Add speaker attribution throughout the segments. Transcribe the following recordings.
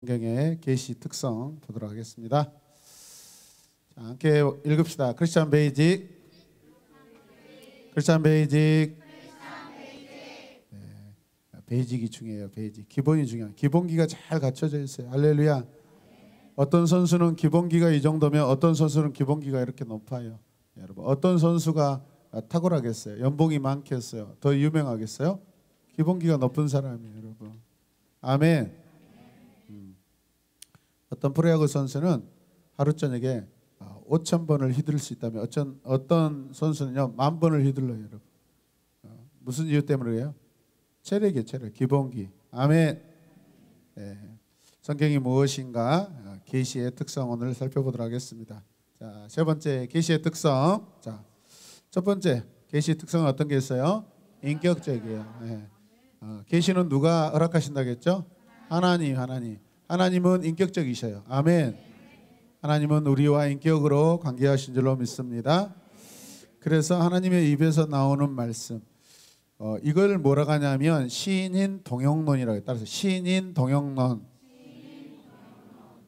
Speaker 1: 성경의 계시 특성 보도록 하겠습니다. 자, 함께 읽읍시다. 크리스찬 베이직, 크리스찬 베이직. 네, 베이직이 중요해요. 베이직, 기본이 중요해요. 기본기가 잘 갖춰져 있어요. 할렐루야. 어떤 선수는 기본기가 이 정도면 어떤 선수는 기본기가 이렇게 높아요. 여러분, 어떤 선수가 탁월하겠어요? 연봉이 많겠어요? 더 유명하겠어요? 기본기가 높은 사람이에요, 여러분. 아멘. 어떤 프로야구 선수는 하루 저녁에 5,000번을 휘두를 수 있다면 어떤 선수는요 10,000번을 휘둘러요, 여러분. 무슨 이유 때문에 그래요? 체력이에요, 체력, 기본기. 아멘. 네. 성경이 무엇인가? 계시의 특성 오늘 살펴보도록 하겠습니다. 자, 세 번째 계시의 특성. 자, 첫 번째 계시의 특성은 어떤 게 있어요? 인격적이에요. 네. 계시는 누가 허락하신다고 했죠? 하나님. 하나님은 인격적이셔요. 아멘. 하나님은 우리와 인격으로 관계하신 줄로 믿습니다. 그래서 하나님의 입에서 나오는 말씀, 이걸 뭐라고 하냐면 시인인 동역론이라고 해요. 따라서 시인인 동역론.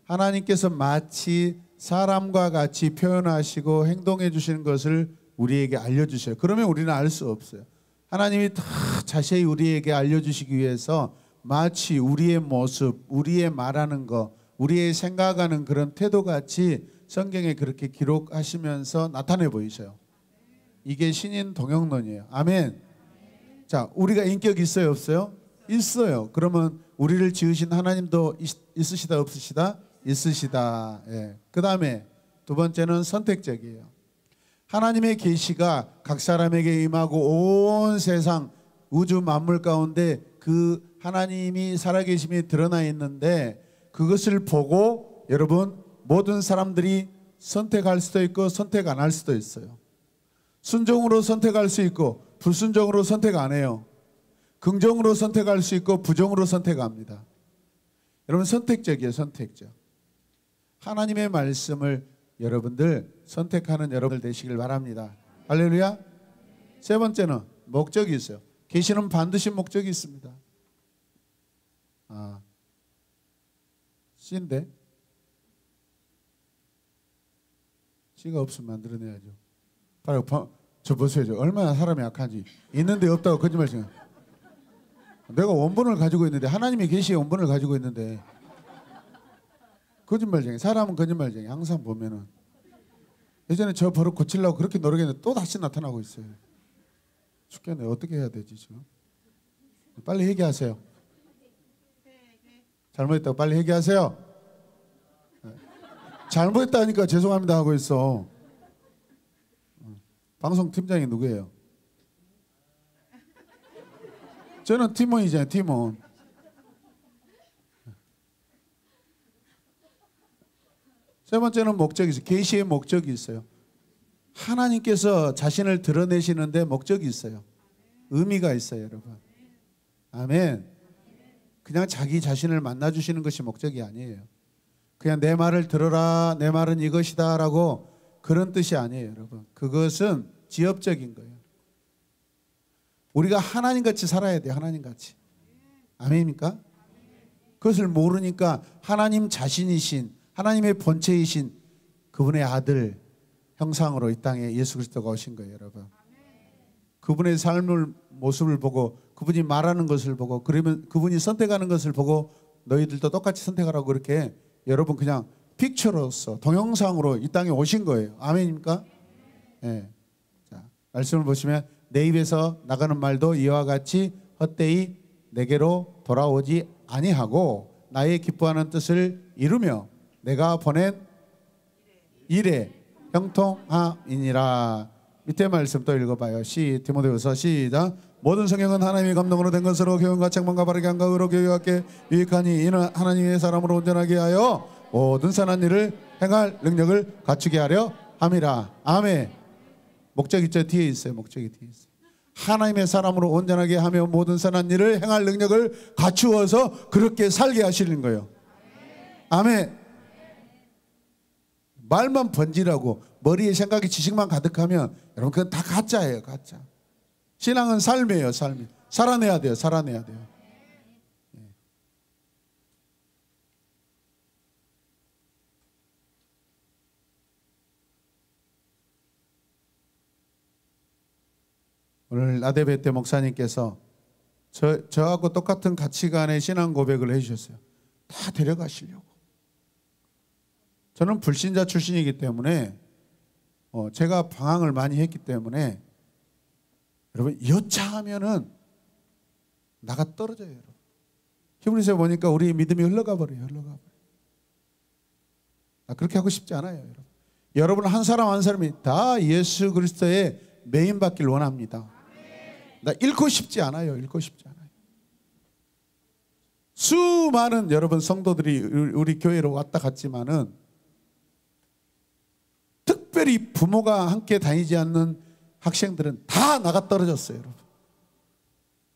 Speaker 1: 하나님께서 마치 사람과 같이 표현하시고 행동해 주시는 것을 우리에게 알려주셔요. 그러면 우리는 알 수 없어요. 하나님이 다 자세히 우리에게 알려주시기 위해서 마치 우리의 모습, 우리의 말하는 거, 우리의 생각하는 그런 태도같이 성경에 그렇게 기록하시면서 나타내 보이셔요. 이게 신인 동역론이에요. 아멘. 자, 우리가 인격 있어요, 없어요? 있어요. 그러면 우리를 지으신 하나님도 있으시다, 없으시다? 있으시다. 예. 그 다음에 두 번째는 선택적이에요. 하나님의 계시가 각 사람에게 임하고 온 세상 우주 만물 가운데 그 하나님이 살아계심이 드러나 있는데 그것을 보고 여러분 모든 사람들이 선택할 수도 있고 선택 안 할 수도 있어요. 순종으로 선택할 수 있고 불순종으로 선택 안 해요. 긍정으로 선택할 수 있고 부정으로 선택합니다. 여러분 선택적이에요. 선택적. 하나님의 말씀을 여러분들 선택하는 여러분들 되시길 바랍니다. 할렐루야. 세 번째는 목적이 있어요. 계시는 반드시 목적이 있습니다. C인데 C가 없으면 만들어내야죠. 빨리 저 보세요. 얼마나 사람이 약한지. 있는데 없다고 거짓말이죠. 내가 원본을 가지고 있는데 하나님의 계시의 원본을 가지고 있는데 거짓말쟁이. 사람은 거짓말쟁이. 항상 보면은 예전에 저 버릇 고치려고 그렇게 노력했는데 또 다시 나타나고 있어요. 죽겠네. 어떻게 해야 되지 지금? 빨리 회개하세요. 잘못했다고 빨리 회개하세요. 잘못했다니까 죄송합니다 하고 있어. 방송 팀장이 누구예요? 저는 팀원이잖아요. 팀원. 세 번째는 목적이 있어요. 계시의 목적이 있어요. 하나님께서 자신을 드러내시는데 목적이 있어요. 의미가 있어요, 여러분. 아멘. 그냥 자기 자신을 만나주시는 것이 목적이 아니에요. 그냥 내 말을 들어라, 내 말은 이것이다 라고 그런 뜻이 아니에요, 여러분. 그것은 지엽적인 거예요. 우리가 하나님같이 살아야 돼요. 하나님같이. 아멘입니까? 그것을 모르니까 하나님 자신이신 하나님의 본체이신 그분의 아들 형상으로 이 땅에 예수 그리스도가 오신 거예요, 여러분. 그분의 삶을 모습을 보고 그분이 말하는 것을 보고 그러면 그분이 선택하는 것을 보고 너희들도 똑같이 선택하라고 그렇게 여러분 그냥 픽처로서 동영상으로 이 땅에 오신 거예요. 아멘입니까? 네. 자, 말씀을 보시면 내 입에서 나가는 말도 이와 같이 헛되이 내게로 돌아오지 아니하고 나의 기뻐하는 뜻을 이루며 내가 보낸 일에 형통함이니라. 밑에 말씀 또 읽어봐요. 디모데후서 시작. 모든 성경은 하나님의 감동으로 된 것으로 교훈과 책망과 바르게 함과 의로 교육하게 유익하니 이는 하나님의 사람으로 온전하게 하여 모든 선한 일을 행할 능력을 갖추게 하려 함이라. 아멘. 목적 있죠? 뒤에 있어요. 목적이 뒤에 있어요. 하나님의 사람으로 온전하게 하며 모든 선한 일을 행할 능력을 갖추어서 그렇게 살게 하시는 거예요. 아멘. 말만 번지라고 머리에 생각이 지식만 가득하면 여러분 그건 다 가짜예요. 가짜. 신앙은 삶이에요. 삶이. 살아내야 돼요. 살아내야 돼요. 오늘 나대배 때 목사님께서 저하고 똑같은 가치관의 신앙 고백을 해주셨어요. 다 데려가시려고. 저는 불신자 출신이기 때문에 제가 방황을 많이 했기 때문에 여러분 여차하면은 나가 떨어져요. 여러분. 히브리서 보니까 우리 믿음이 흘러가 버려요. 그렇게 하고 싶지 않아요. 여러분. 여러분 한 사람 한 사람이 다 예수 그리스도의 메인 받길 원합니다. 나 잃고 싶지 않아요. 수많은 여러분 성도들이 우리 교회로 왔다 갔지만은 특별히 부모가 함께 다니지 않는 학생들은 다 나가 떨어졌어요. 여러분.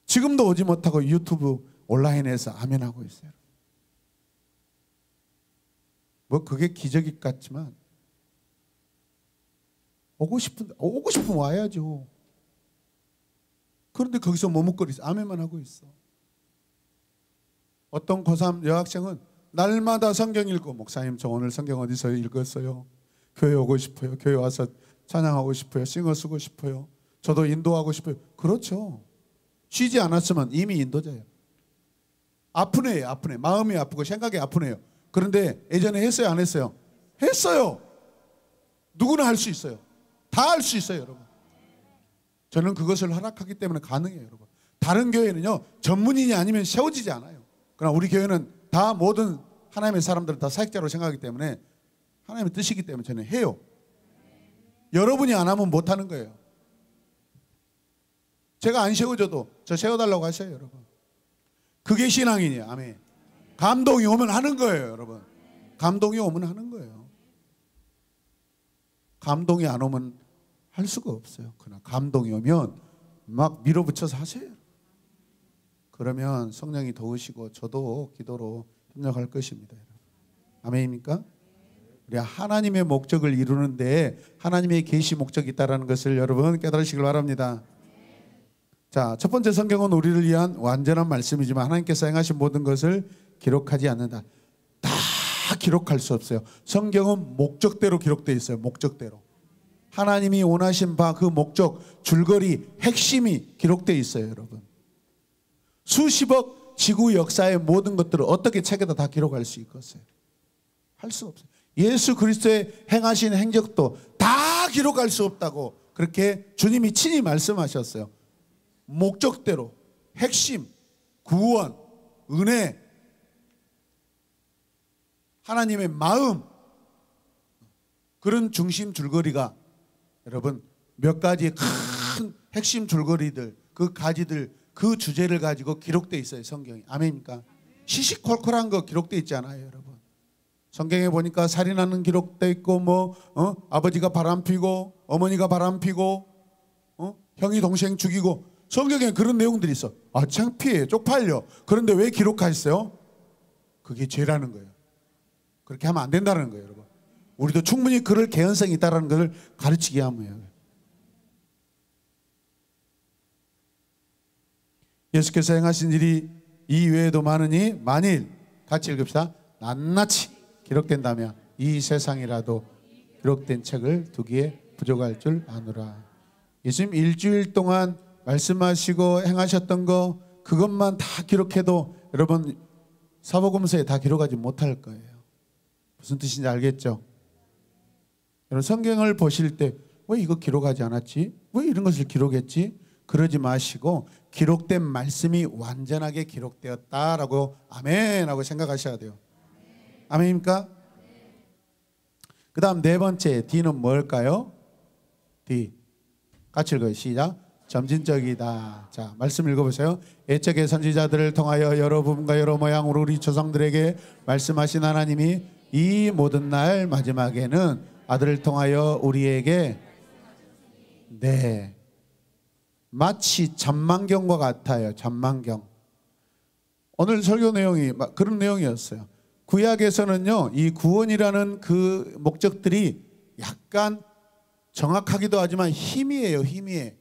Speaker 1: 지금도 오지 못하고 유튜브 온라인에서 아멘하고 있어요. 뭐 그게 기적이 같지만 오고 싶으면 와야죠. 그런데 거기서 머뭇거리서 아멘만 하고 있어. 어떤 고3 여학생은 날마다 성경 읽고 목사님 저 오늘 성경 어디서 읽었어요? 교회 오고 싶어요. 교회 와서 찬양하고 싶어요. 싱어 쓰고 싶어요. 저도 인도하고 싶어요. 그렇죠. 쉬지 않았으면 이미 인도자예요. 아프네요. 마음이 아프고 생각이 아프네요. 그런데 예전에 했어요? 안 했어요? 했어요. 누구나 할 수 있어요. 다 할 수 있어요. 여러분. 저는 그것을 허락하기 때문에 가능해요. 여러분. 다른 교회는요 전문인이 아니면 세워지지 않아요. 그러나 우리 교회는 다 모든 하나님의 사람들은 다 사역자로 생각하기 때문에 하나님의 뜻이기 때문에 저는 해요. 여러분이 안 하면 못하는 거예요. 제가 안 세워줘도 저 세워달라고 하세요. 여러분. 그게 신앙이에요. 아멘. 감동이 오면 하는 거예요. 여러분. 감동이 오면 하는 거예요. 감동이 안 오면 할 수가 없어요. 그러나 감동이 오면 막 밀어붙여서 하세요. 그러면 성령이 도우시고 저도 기도로 협력할 것입니다. 아멘입니까? 우리 하나님의 목적을 이루는데 하나님의 계시 목적이 있다는 것을 여러분 깨달으시길 바랍니다. 자, 첫 번째 성경은 우리를 위한 완전한 말씀이지만 하나님께서 행하신 모든 것을 기록하지 않는다. 다 기록할 수 없어요. 성경은 목적대로 기록되어 있어요. 목적대로. 하나님이 원하신 바 그 목적, 줄거리, 핵심이 기록되어 있어요. 여러분. 수십억 지구 역사의 모든 것들을 어떻게 책에다 다 기록할 수 있겠어요? 할 수 없어요. 예수 그리스도의 행하신 행적도 다 기록할 수 없다고 그렇게 주님이 친히 말씀하셨어요. 목적대로 핵심, 구원, 은혜, 하나님의 마음, 그런 중심 줄거리가 여러분 몇 가지의 큰 핵심 줄거리들, 그 가지들, 그 주제를 가지고 기록되어 있어요. 성경이. 아멘입니까? 시시콜콜한 거 기록되어 있지 않아요. 여러분. 성경에 보니까 살인하는 기록되어 있고 아버지가 바람피고 어머니가 바람피고 형이 동생 죽이고 성경에 그런 내용들이 있어. 아 창피해 쪽팔려. 그런데 왜 기록하셨어요? 그게 죄라는 거예요. 그렇게 하면 안 된다는 거예요. 여러분. 우리도 충분히 그럴 개연성이 있다는 것을 가르치게 하면 예수께서 행하신 일이 이 외에도 많으니 만일 같이 읽읍시다. 낱낱이 기록된다면 이 세상이라도 기록된 책을 두기에 부족할 줄 아노라. 예수님 일주일 동안 말씀하시고 행하셨던 거 그것만 다 기록해도 여러분 사복음서에 다 기록하지 못할 거예요. 무슨 뜻인지 알겠죠? 여러분 성경을 보실 때 왜 이거 기록하지 않았지? 왜 이런 것을 기록했지? 그러지 마시고 기록된 말씀이 완전하게 기록되었다라고 아멘 하고 생각하셔야 돼요. 아멘입니까? 그 다음 네 번째 D는 뭘까요? D 같이 읽어요. 시작. 점진적이다. 자, 말씀 읽어보세요. 애적의 선지자들을 통하여 여러 부분과 여러 모양으로 우리 조상들에게 말씀하신 하나님이 이 모든 날 마지막에는 아들을 통하여 우리에게 마치 잠망경과 같아요. 잠망경. 오늘 설교 내용이 그런 내용이었어요. 구약에서는요, 이 구원이라는 그 목적들이 약간 정확하기도 하지만 희미해요. 희미해.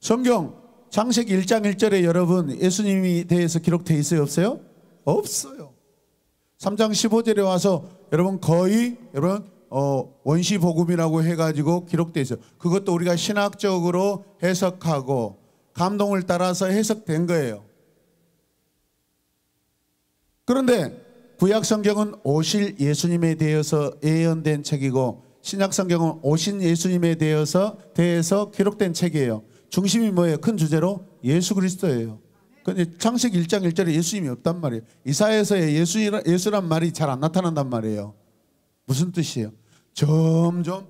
Speaker 1: 성경 창세기 1장 1절에 여러분 예수님이 대해서 기록되어 있어요? 없어요? 없어요. 3장 15절에 와서 여러분 거의 여러분 원시 복음이라고 해가지고 기록되어 있어요. 그것도 우리가 신학적으로 해석하고 감동을 따라서 해석된 거예요. 그런데 구약 성경은 오실 예수님에 대해서 예언된 책이고 신약 성경은 오신 예수님에 대해서 기록된 책이에요. 중심이 뭐예요? 큰 주제로 예수 그리스도예요. 근데 창세기 1장 1절에 예수님이 없단 말이에요. 이사야서에 예수란 말이 잘 안 나타난단 말이에요. 무슨 뜻이에요? 점점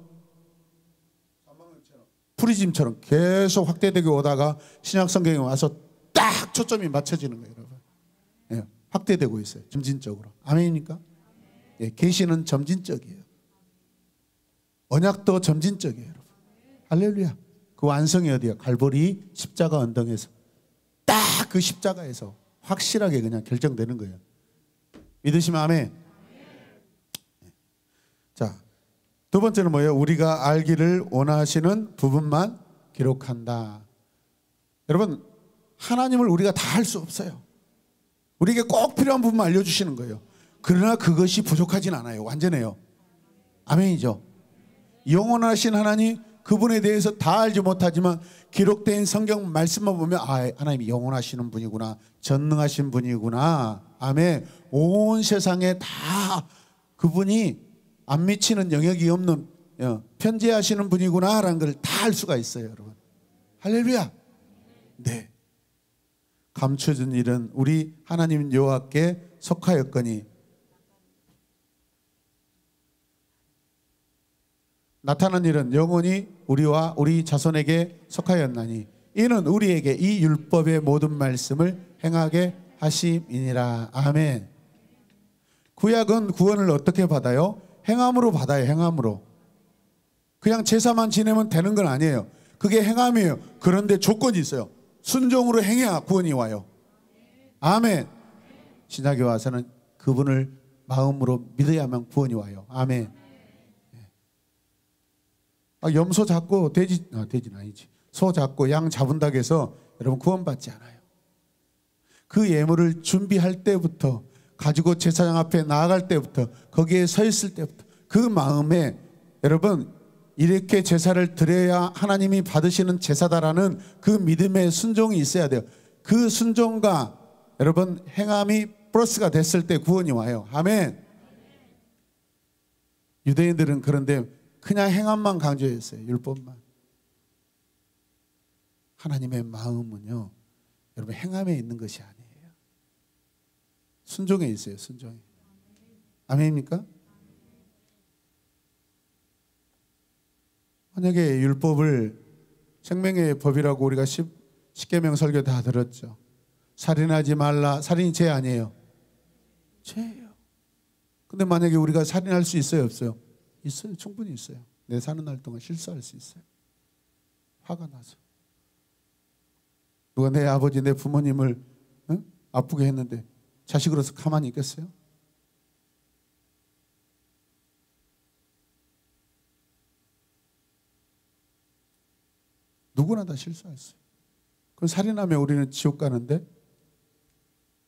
Speaker 1: 프리즘처럼 계속 확대되게 오다가 신약 성경에 와서 딱 초점이 맞춰지는 거예요, 여러분. 예, 확대되고 있어요. 점진적으로. 아멘입니까? 예, 계시는 점진적이에요. 언약도 점진적이에요, 여러분. 할렐루야. 그 완성이 어디야? 갈보리 십자가 언덕에서 딱 그 십자가에서 확실하게 그냥 결정되는 거예요. 믿으시면 아멘. 자, 두 번째는 뭐예요? 우리가 알기를 원하시는 부분만 기록한다. 여러분, 하나님을 우리가 다 할 수 없어요. 우리에게 꼭 필요한 부분만 알려주시는 거예요. 그러나 그것이 부족하진 않아요. 완전해요. 아멘이죠. 영원하신 하나님, 그분에 대해서 다 알지 못하지만 기록된 성경 말씀만 보면 하나님이 영원하시는 분이구나, 전능하신 분이구나. 아멘. 온 세상에 다 그분이 안 미치는 영역이 없는 편재하시는 분이구나라는 걸 다 알 수가 있어요, 여러분. 할렐루야. 네. 감춰진 일은 우리 하나님 여호와께 속하였거니 나타난 일은 영원히 우리와 우리 자손에게 속하였나니 이는 우리에게 이 율법의 모든 말씀을 행하게 하심이니라. 아멘. 구약은 구원을 어떻게 받아요? 행함으로 받아요. 행함으로. 그냥 제사만 지내면 되는 건 아니에요. 그게 행함이에요. 그런데 조건이 있어요. 순종으로 행해야 구원이 와요. 아멘. 신약에 와서는 그분을 마음으로 믿어야만 구원이 와요. 아멘. 염소 잡고 돼지는 아니지. 소 잡고 양 잡은다고 해서 여러분 구원받지 않아요. 그 예물을 준비할 때부터 가지고 제사장 앞에 나아갈 때부터 거기에 서 있을 때부터 그 마음에 여러분 이렇게 제사를 드려야 하나님이 받으시는 제사다라는 그 믿음의 순종이 있어야 돼요. 그 순종과 여러분 행함이 플러스가 됐을 때 구원이 와요. 아멘. 유대인들은 그런데 그냥 행함만 강조했어요. 율법만. 하나님의 마음은요, 여러분 행함에 있는 것이 아니에요. 순종에 있어요. 순종에. 아멘입니까? 만약에 율법을 생명의 법이라고 우리가 십계명 설교 다 들었죠. 살인하지 말라. 살인이 죄 아니에요. 죄예요. 근데 만약에 우리가 살인할 수 있어요? 없어요? 있어요. 충분히 있어요. 내 사는 날 동안 실수할 수 있어요. 화가 나서. 누가 내 아버지, 내 부모님을 아프게 했는데 자식으로서 가만히 있겠어요? 누구나 다 실수할 수 있어요. 그럼 살인하면 우리는 지옥 가는데,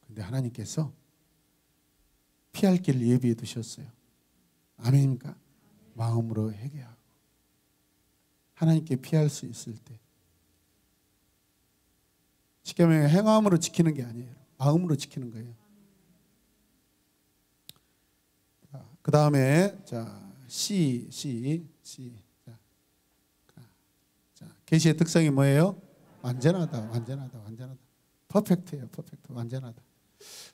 Speaker 1: 근데 하나님께서 피할 길을 예비해 두셨어요. 아멘입니까? 마음으로 회개하고 하나님께 피할 수 있을 때, 십계명의 행함으로 지키는 게 아니에요. 마음으로 지키는 거예요. 그 다음에 C. 계시의 특성이 뭐예요? 완전하다. 퍼펙트예요. 퍼펙트. 완전하다.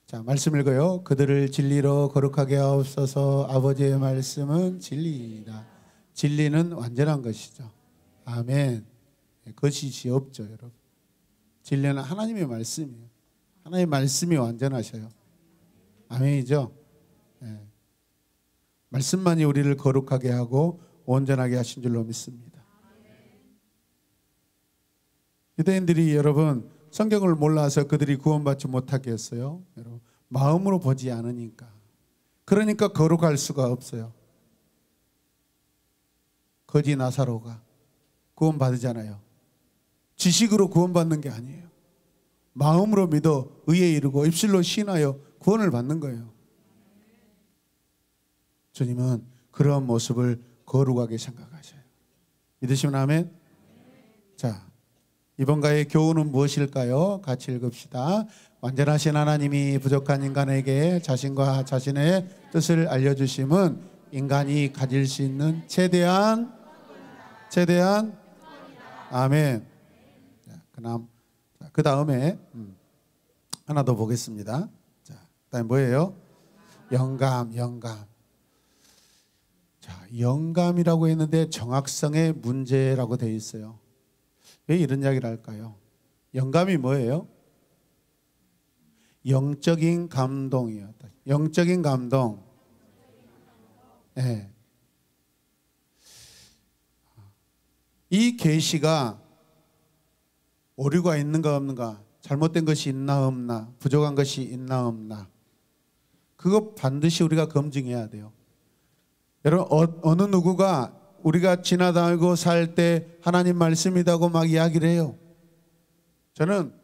Speaker 1: 자, 말씀 읽어요. 그들을 진리로 거룩하게 하옵소서. 아버지의 말씀은 진리이다. 진리는 완전한 것이죠. 아멘. 거짓이 없죠, 여러분. 진리는 하나님의 말씀이에요. 하나님의 말씀이 완전하셔요. 아멘이죠. 네. 말씀만이 우리를 거룩하게 하고 온전하게 하신 줄로 믿습니다. 유대인들이 여러분 성경을 몰라서 그들이 구원받지 못하게 했어요. 여러분 마음으로 보지 않으니까. 그러니까 거룩할 수가 없어요. 거지 나사로가 구원받으잖아요. 지식으로 구원받는 게 아니에요. 마음으로 믿어 의에 이르고 입술로 신하여 구원을 받는 거예요. 주님은 그런 모습을 거룩하게 생각하셔요. 믿으시면 아멘. 자, 이번가의 교훈은 무엇일까요? 같이 읽읍시다. 완전하신 하나님이 부족한 인간에게 자신과 자신의 뜻을 알려주심은 인간이 가질 수 있는 최대한 아멘. 그 다음에 하나 더 보겠습니다. 자, 그다음에 뭐예요? 영감. 자, 영감이라고 했는데 정확성의 문제라고 되어 있어요. 왜 이런 이야기를 할까요? 영감이 뭐예요? 영적인 감동이요. 영적인 감동. 네. 이 계시가 오류가 있는가 없는가, 잘못된 것이 있나 없나, 부족한 것이 있나 없나, 그거 반드시 우리가 검증해야 돼요. 여러분, 어느 누구가 우리가 지나다니고 살 때 하나님 말씀이라고 막 이야기를 해요. 저는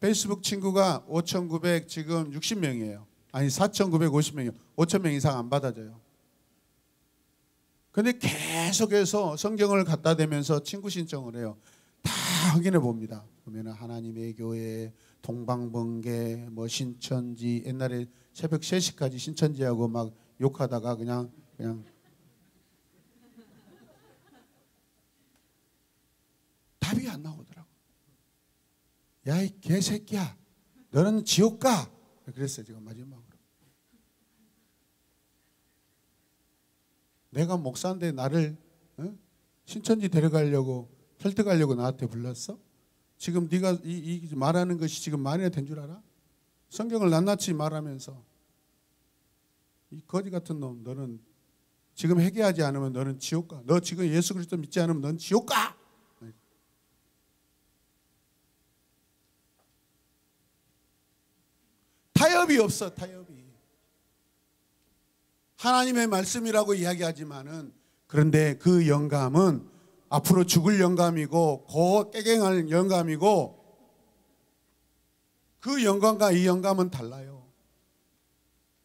Speaker 1: 페이스북 친구가 5,900 지금 60명이에요. 아니 4,950명이에요. 5,000명 이상 안 받아줘요. 근데 계속해서 성경을 갖다 대면서 친구 신청을 해요. 다 확인해 봅니다. 보면 하나님의 교회, 동방번개, 뭐 신천지, 옛날에 새벽 3시까지 신천지하고 막 욕하다가 그냥 답이 안 나오더라고. 야, 이 개새끼야, 너는 지옥 가. 그랬어요, 제가 마지막으로. 내가 목사인데 나를 신천지 데려가려고 설득하려고 나한테 불렀어? 지금 네가 이 말하는 것이 지금 말이 된 줄 알아? 성경을 낱낱이 말하면서 이 거지 같은 놈, 너는 지금 회개하지 않으면 너는 지옥 가. 너 지금 예수 그리스도 믿지 않으면 넌 지옥 가. 타협이 없어, 타협이. 하나님의 말씀이라고 이야기하지만은, 그런데 그 영감은 앞으로 죽을 영감이고 곧 깨갱할 영감이고, 그 영감과 이 영감은 달라요.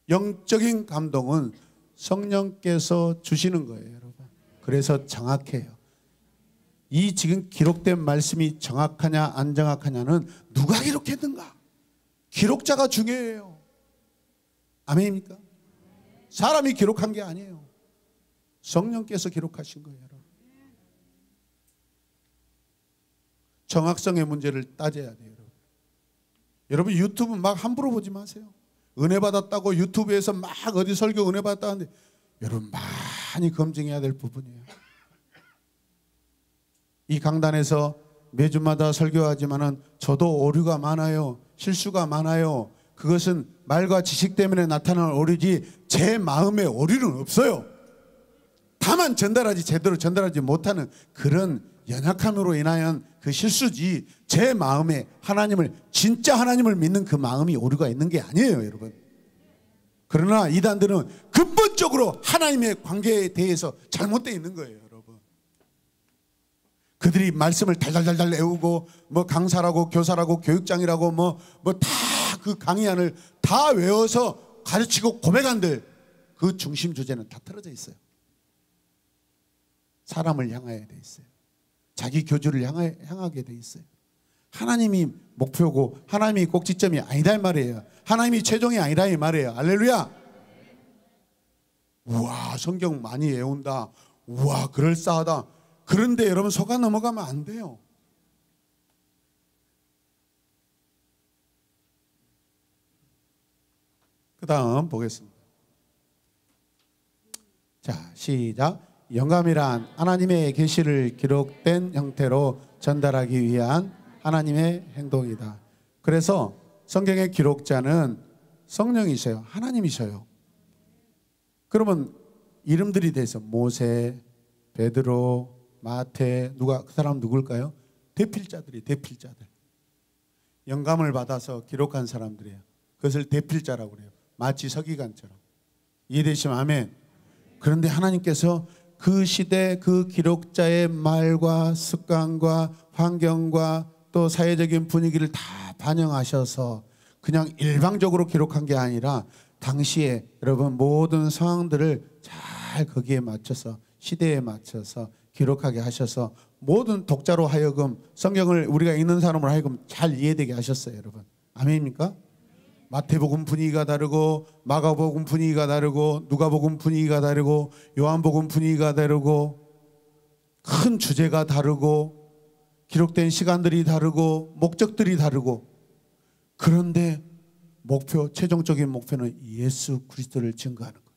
Speaker 1: 영적인 감동은 성령께서 주시는 거예요, 여러분. 그래서 정확해요. 이 지금 기록된 말씀이 정확하냐 안 정확하냐는 누가 기록했는가? 기록자가 중요해요. 아멘입니까? 사람이 기록한 게 아니에요. 성령께서 기록하신 거예요, 여러분. 정확성의 문제를 따져야 돼요, 여러분. 여러분 유튜브 막 함부로 보지 마세요. 은혜 받았다고 유튜브에서 막 어디 설교 은혜 받았다는데, 여러분 많이 검증해야 될 부분이에요. 이 강단에서 매주마다 설교하지만은 저도 오류가 많아요. 실수가 많아요. 그것은 말과 지식 때문에 나타나는 오류지 제 마음에 오류는 없어요. 다만 제대로 전달하지 못하는 그런 연약함으로 인하여 그 실수지, 제 마음에 하나님을, 진짜 하나님을 믿는 그 마음이 오류가 있는 게 아니에요, 여러분. 그러나 이단들은 근본적으로 하나님의 관계에 대해서 잘못되어 있는 거예요, 여러분. 그들이 말씀을 달달달달 외우고 뭐 강사라고 교사라고 교육장이라고 뭐 다 그 강의안을 다 외워서 가르치고 고백한들 그 중심 주제는 다 틀어져 있어요. 사람을 향하여 돼 있어요. 자기 교주를 향하게 돼 있어요. 하나님이 목표고 하나님이 꼭지점이 아니다 이 말이에요. 하나님이 최종이 아니라 이 말이에요. 할렐루야. 우와, 성경 많이 외운다. 우와, 그럴싸하다. 그런데 여러분 속아 넘어가면 안 돼요. 그 다음 보겠습니다. 자, 시작. 영감이란 하나님의 계시를 기록된 형태로 전달하기 위한 하나님의 행동이다. 그래서 성경의 기록자는 성령이셔요. 하나님이셔요. 그러면 이름들이 돼서 모세, 베드로, 마태, 그 사람 누굴까요? 대필자들이 대필자들. 영감을 받아서 기록한 사람들이에요. 그것을 대필자라고 그래요. 마치 서기관처럼. 이해되시면 아멘. 그런데 하나님께서 그 시대 그 기록자의 말과 습관과 환경과 또 사회적인 분위기를 다 반영하셔서 그냥 일방적으로 기록한 게 아니라 당시에 여러분 모든 상황들을 잘 잘 거기에 맞춰서 시대에 맞춰서 기록하게 하셔서 모든 독자로 하여금 성경을 우리가 읽는 사람으로 하여금 잘 이해되게 하셨어요, 여러분. 아멘입니까? 마태복음 분위기가 다르고 마가복음 분위기가 다르고 누가복음 분위기가 다르고 요한복음 분위기가 다르고 큰 주제가 다르고 기록된 시간들이 다르고 목적들이 다르고, 그런데 최종적인 목표는 예수 그리스도를 증거하는 거예요.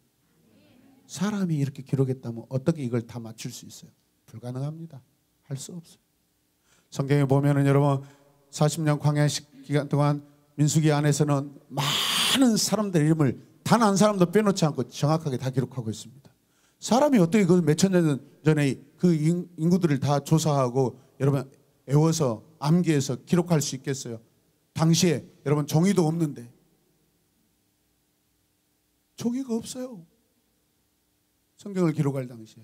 Speaker 1: 사람이 이렇게 기록했다면 어떻게 이걸 다 맞출 수 있어요? 불가능합니다. 할 수 없어요. 성경에 보면은 여러분 40년 광야 기간 동안 민수기 안에서는 많은 사람들의 이름을 단 한 사람도 빼놓지 않고 정확하게 다 기록하고 있습니다. 사람이 어떻게 그 몇천 년 전에 그 인구들을 다 조사하고 여러분 외워서 암기해서 기록할 수 있겠어요? 당시에 여러분 종이도 없는데, 종이가 없어요. 성경을 기록할 당시에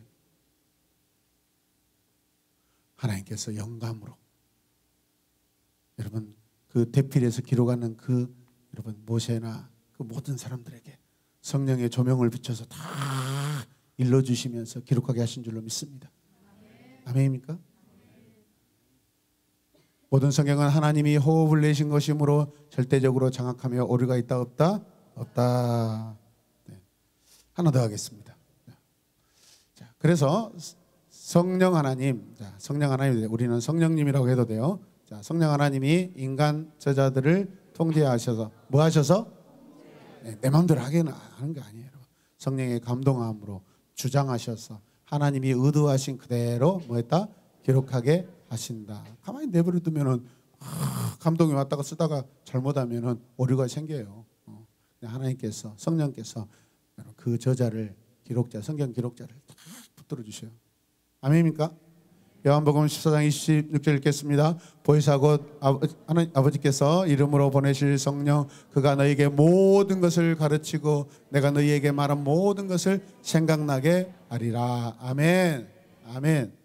Speaker 1: 하나님께서 영감으로 여러분 그 대필에서 기록하는 그 여러분 모세나 그 모든 사람들에게 성령의 조명을 비춰서 다 일러주시면서 기록하게 하신 줄로 믿습니다. 아멘입니까? 모든 성경은 하나님이 호흡을 내신 것이므로 절대적으로 장악하며 오류가 있다 없다? 없다. 네. 하나 더 하겠습니다. 자, 그래서 성령 하나님, 우리는 성령님이라고 해도 돼요. 자, 성령 하나님이 인간 저자들을 통제하셔서 뭐 하셔서? 네, 내 마음대로 하는 게 아니에요. 성령의 감동함으로 주장하셔서 하나님이 의도하신 그대로 뭐 했다? 기록하게 하신다. 가만히 내버려 두면은 감동이 왔다가 쓰다가 잘못하면은 오류가 생겨요. 하나님께서 성령께서 그 저자를 성경 기록자를 다 붙들어 주셔요. 아멘입니까? 요한복음 14장 26절 읽겠습니다. 보혜사 곧 아버지께서 이름으로 보내실 성령, 그가 너희에게 모든 것을 가르치고 내가 너희에게 말한 모든 것을 생각나게 하리라. 아멘. 아멘.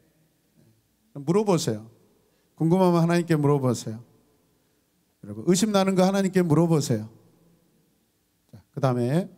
Speaker 1: 물어보세요. 궁금하면 하나님께 물어보세요. 여러분 의심 나는 거 하나님께 물어보세요. 그 다음에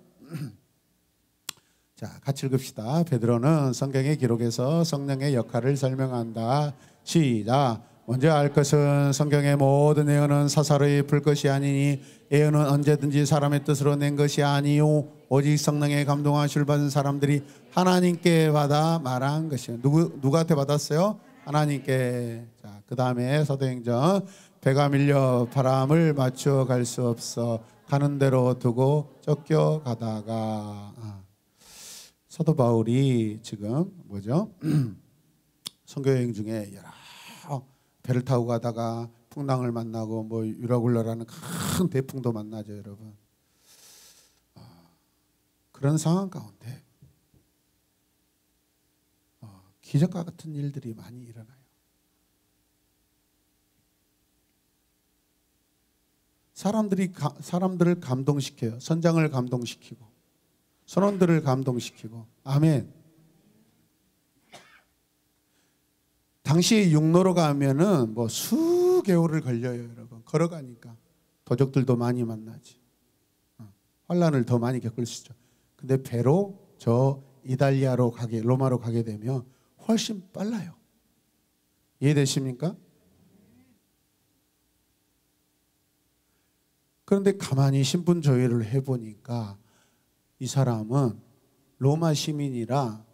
Speaker 1: 자, 같이 읽읍시다. 베드로는 성경의 기록에서 성령의 역할을 설명한다. 시작. 먼저 알 것은 성경의 모든 예언은 사사로이 불 것이 아니니 예언은 언제든지 사람의 뜻으로 낸 것이 아니요 오직 성령의 감동하심을 받은 사람들이 하나님께 받아 말한 것이요. 누구한테 받았어요? 하나님께. 자, 그 다음에 사도행전 배가 밀려 바람을 맞추어 갈 수 없어 가는 대로 두고 쫓겨가다가 사도 바울이 지금 뭐죠? 선교여행 중에 여러 배를 타고 가다가 풍랑을 만나고 뭐 유라굴라라는 큰 대풍도 만나죠, 여러분. 그런 상황 가운데 기적과 같은 일들이 많이 일어나요. 사람들을 감동시켜요. 선장을 감동시키고 선원들을 감동시키고. 아멘. 당시 육로로 가면은 뭐 수개월을 걸려요, 여러분. 걸어가니까 도적들도 많이 만나지. 환란을 더 많이 겪을 수 있죠. 근데 배로 저 로마로 가게 되면 훨씬 빨라요. 이해되십니까? 그런데 가만히 신분 조회를 해보니까 이 사람은 로마 시민이라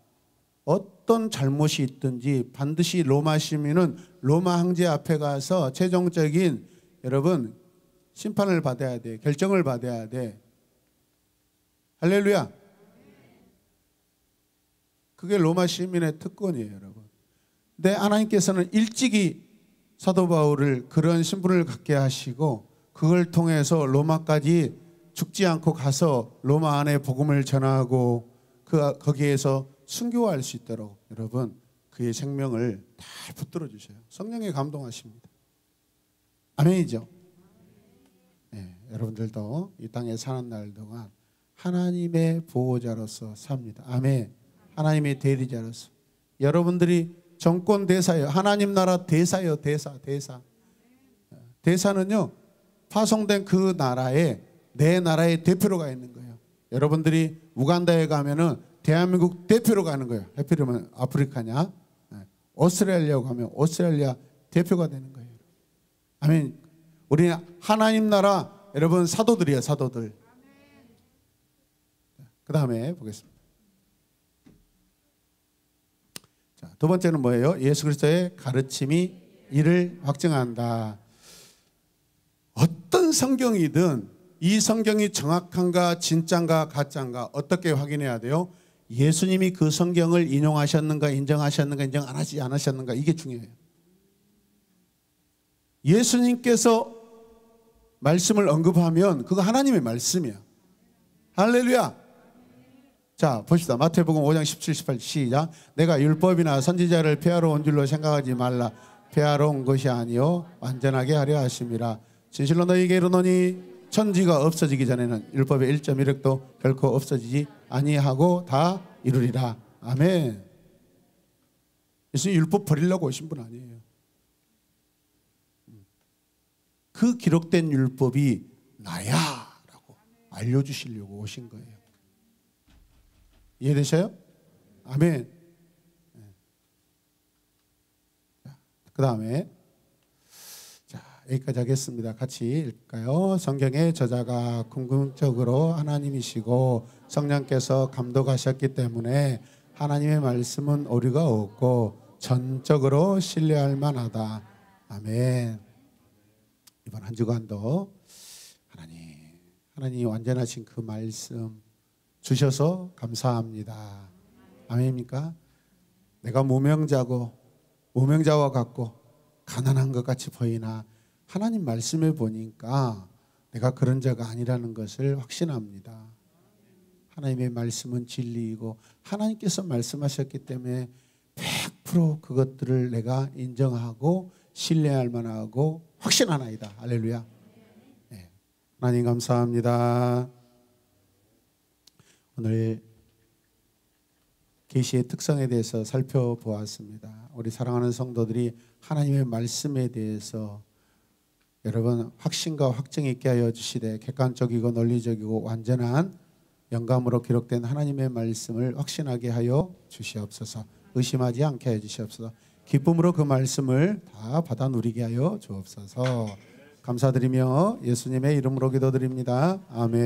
Speaker 1: 어떤 잘못이 있든지 반드시 로마 시민은 로마 황제 앞에 가서 최종적인 여러분 심판을 받아야 돼. 결정을 받아야 돼. 할렐루야. 그게 로마 시민의 특권이에요, 여러분. 근데 하나님께서는 일찍이 사도 바울을 그런 신분을 갖게 하시고 그걸 통해서 로마까지 죽지 않고 가서 로마 안에 복음을 전하고 거기에서 순교할 수 있도록 여러분 그의 생명을 다 붙들어 주셔요. 성령에 감동하십니다. 아멘이죠? 네, 여러분들도 이 땅에 사는 날 동안 하나님의 보호자로서 삽니다. 아멘. 하나님의 대리자로서. 여러분들이 정권 대사예요. 하나님 나라 대사예요. 대사. 대사는요, 파송된 그 나라에 내 나라의 대표로 가 있는 거예요. 여러분들이 우간다에 가면은 대한민국 대표로 가는 거예요. 하필이면 아프리카냐? 오스트레일리아 가면 오스트레일리아 대표가 되는 거예요. 아멘. 우리 하나님 나라 여러분 사도들이에요. 사도들. 그 다음에 보겠습니다. 자, 두 번째는 뭐예요? 예수 그리스도의 가르침이 이를 확증한다. 어떤 성경이든 이 성경이 정확한가 진짠가 가짠가 어떻게 확인해야 돼요? 예수님이 그 성경을 인용하셨는가 인정하셨는가 인정 안 하지 않으셨는가 이게 중요해요. 예수님께서 말씀을 언급하면 그거 하나님의 말씀이야. 할렐루야. 자 봅시다. 마태복음 5장 17, 18 시작. 내가 율법이나 선지자를 폐하러 온 줄로 생각하지 말라. 폐하러 온 것이 아니요 완전하게 하려 하심이라. 진실로 너희에게 이르노니 천지가 없어지기 전에는 율법의 1.1획도 결코 없어지지 아니하고 다 이루리라. 아멘. 예수님 율법 버리려고 오신 분 아니에요. 그 기록된 율법이 나야 라고 알려주시려고 오신 거예요. 이해되셔요? 아멘. 그 다음에 여기까지 하겠습니다. 같이 읽을까요? 성경의 저자가 궁극적으로 하나님이시고 성령께서 감독하셨기 때문에 하나님의 말씀은 오류가 없고 전적으로 신뢰할 만하다. 아멘. 이번 한 주간도 하나님이 완전하신 그 말씀 주셔서 감사합니다. 아멘입니까? 내가 무명자와 같고 가난한 것 같이 보이나 하나님 말씀을 보니까 내가 그런 자가 아니라는 것을 확신합니다. 하나님의 말씀은 진리이고 하나님께서 말씀하셨기 때문에 100% 그것들을 내가 인정하고 신뢰할 만하고 확신하나이다. 할렐루야. 네. 하나님 감사합니다. 오늘 계시의 특성에 대해서 살펴보았습니다. 우리 사랑하는 성도들이 하나님의 말씀에 대해서 여러분 확신과 확증 있게 하여 주시되 객관적이고 논리적이고 완전한 영감으로 기록된 하나님의 말씀을 확신하게 하여 주시옵소서. 의심하지 않게 하여 주시옵소서. 기쁨으로 그 말씀을 다 받아 누리게 하여 주옵소서. 감사드리며 예수님의 이름으로 기도드립니다. 아멘.